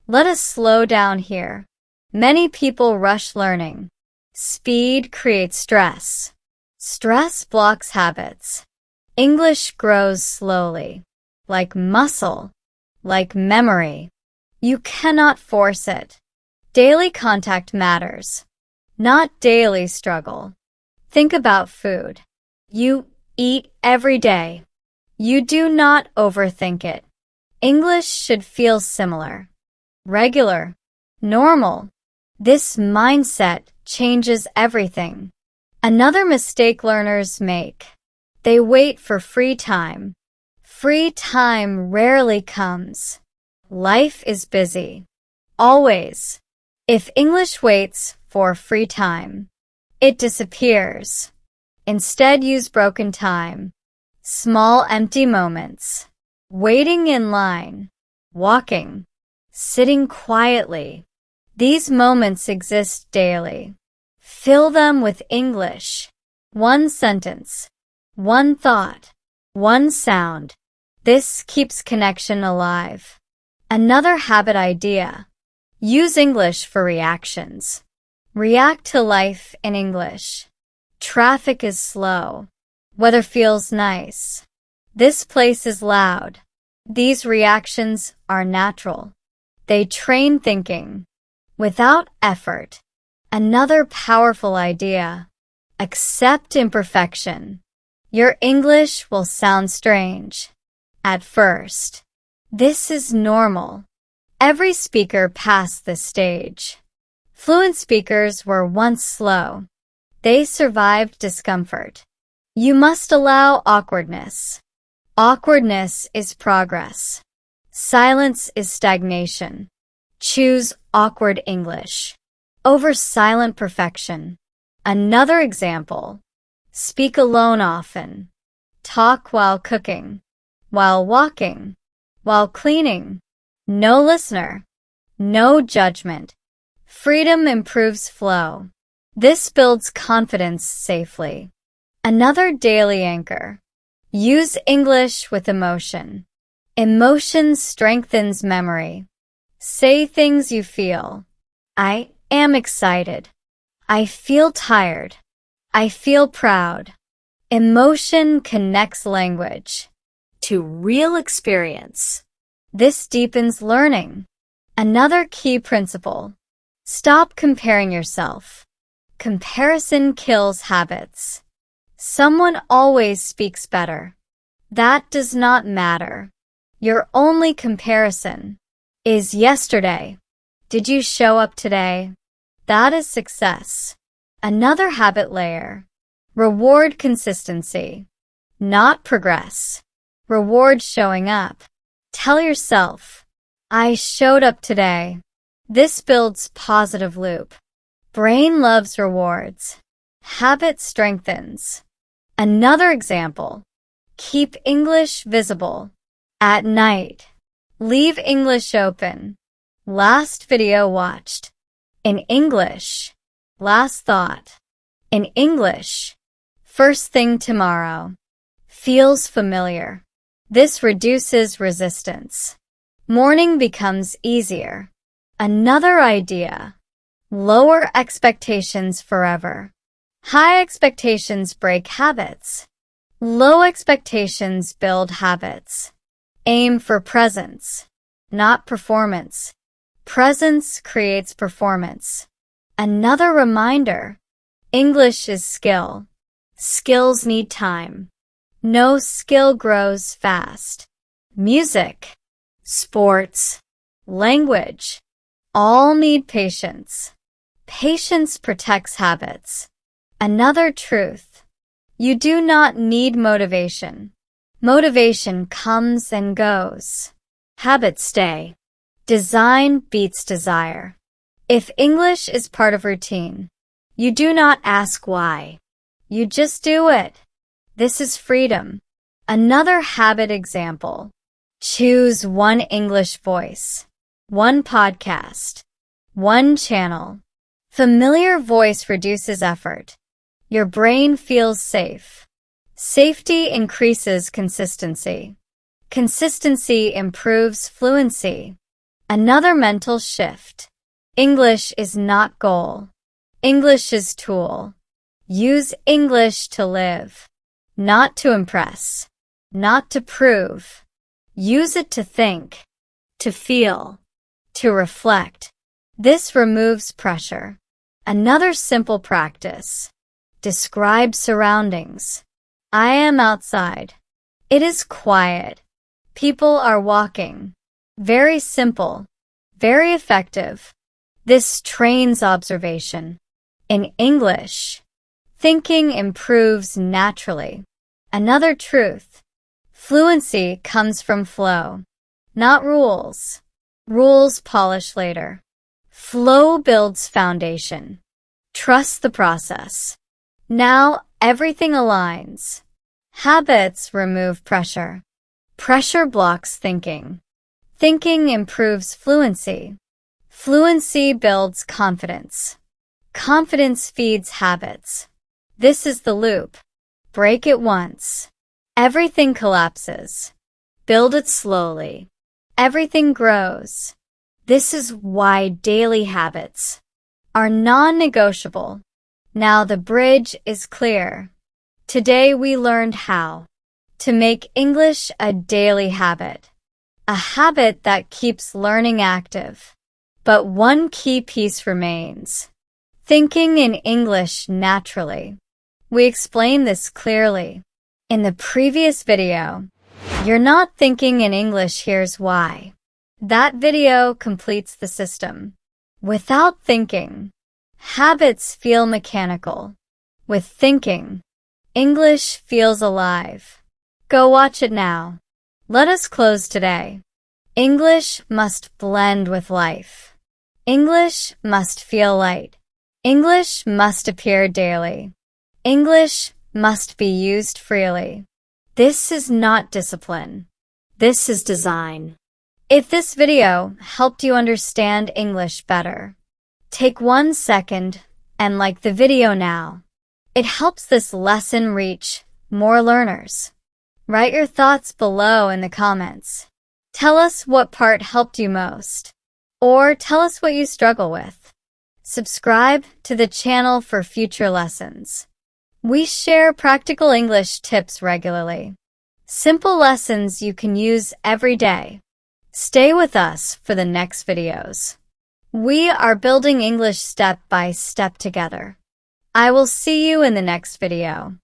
Let us slow down here. Many people rush learning. Speed creates stress. Stress blocks habits. English grows slowly, like muscle, like memory. You cannot force it. Daily contact matters, not daily struggle. Think about food. You eat every day. You do not overthink it. English should feel similar, regular, normal. This mindset changes everything. Another mistake learners make. They wait for free time. Free time rarely comes. Life is busy. Always. If English waits for free time, it disappears. Instead, use broken time. Small empty moments. Waiting in line. Walking. Sitting quietly. These moments exist daily. Fill them with English. One sentence. One thought. One sound. This keeps connection alive. Another habit idea. Use English for reactions. React to life in English. Traffic is slow. Weather feels nice. This place is loud. These reactions are natural. They train thinking. Without effort. Another powerful idea. Accept imperfection. Your English will sound strange at first. This is normal. Every speaker passed this stage. Fluent speakers were once slow. They survived discomfort. You must allow awkwardness. Awkwardness is progress. Silence is stagnation. Choose awkward English over silent perfection. Another example. Speak alone often. Talk while cooking, while walking, while cleaning. No listener. No judgment. Freedom improves flow. This builds confidence safely. Another daily anchor. Use English with emotion. Emotion strengthens memory. Say things you feel. I am excited. I feel tired. I feel proud. Emotion connects language to real experience. This deepens learning. Another key principle. Stop comparing yourself. Comparison kills habits. Someone always speaks better. That does not matter. Your only comparison is yesterday. Did you show up today? That is success. Another habit layer. Reward consistency, not progress. Reward showing up. Tell yourself, I showed up today. This builds positive loop. Brain loves rewards. Habit strengthens. Another example. Keep English visible. At night. Leave English open. Last video watched. In English. Last thought. In English. First thing tomorrow. Feels familiar. This reduces resistance. Morning becomes easier. Another idea. Lower expectations forever. High expectations break habits. Low expectations build habits. Aim for presence, not performance. Presence creates performance. Another reminder. English is skill. Skills need time. No skill grows fast. Music, sports, language, all need patience. Patience protects habits. Another truth. You do not need motivation. Motivation comes and goes. Habits stay. Design beats desire. If English is part of routine, you do not ask why. You just do it. This is freedom. Another habit example. Choose one English voice, one podcast, one channel. Familiar voice reduces effort. Your brain feels safe. Safety increases consistency. Consistency improves fluency. Another mental shift. English is not goal. English is tool. Use English to live, not to impress, not to prove. Use it to think, to feel, to reflect. This removes pressure. Another simple practice. Describe surroundings. I am outside. It is quiet. People are walking. Very simple. Very effective. This trains observation. In English, thinking improves naturally. Another truth. Fluency comes from flow, not rules. Rules polish later. Flow builds foundation. Trust the process. Now everything aligns. Habits remove pressure. Pressure blocks thinking. Thinking improves fluency. Fluency builds confidence. Confidence feeds habits. This is the loop. Break it once. Everything collapses. Build it slowly. Everything grows. This is why daily habits are non-negotiable. Now the bridge is clear. Today we learned how to make English a daily habit. A habit that keeps learning active. But one key piece remains. Thinking in English naturally. We explained this clearly. In the previous video, you're not thinking in English, here's why. That video completes the system. Without thinking, habits feel mechanical. With thinking, English feels alive. Go watch it now. Let us close today. English must blend with life. English must feel light. English must appear daily. English must be used freely. This is not discipline. This is design. If this video helped you understand English better, take 1 second and like the video now. It helps this lesson reach more learners. Write your thoughts below in the comments. Tell us what part helped you most, or tell us what you struggle with. Subscribe to the channel for future lessons. We share practical English tips regularly. Simple lessons you can use every day. Stay with us for the next videos. We are building English step by step together. I will see you in the next video.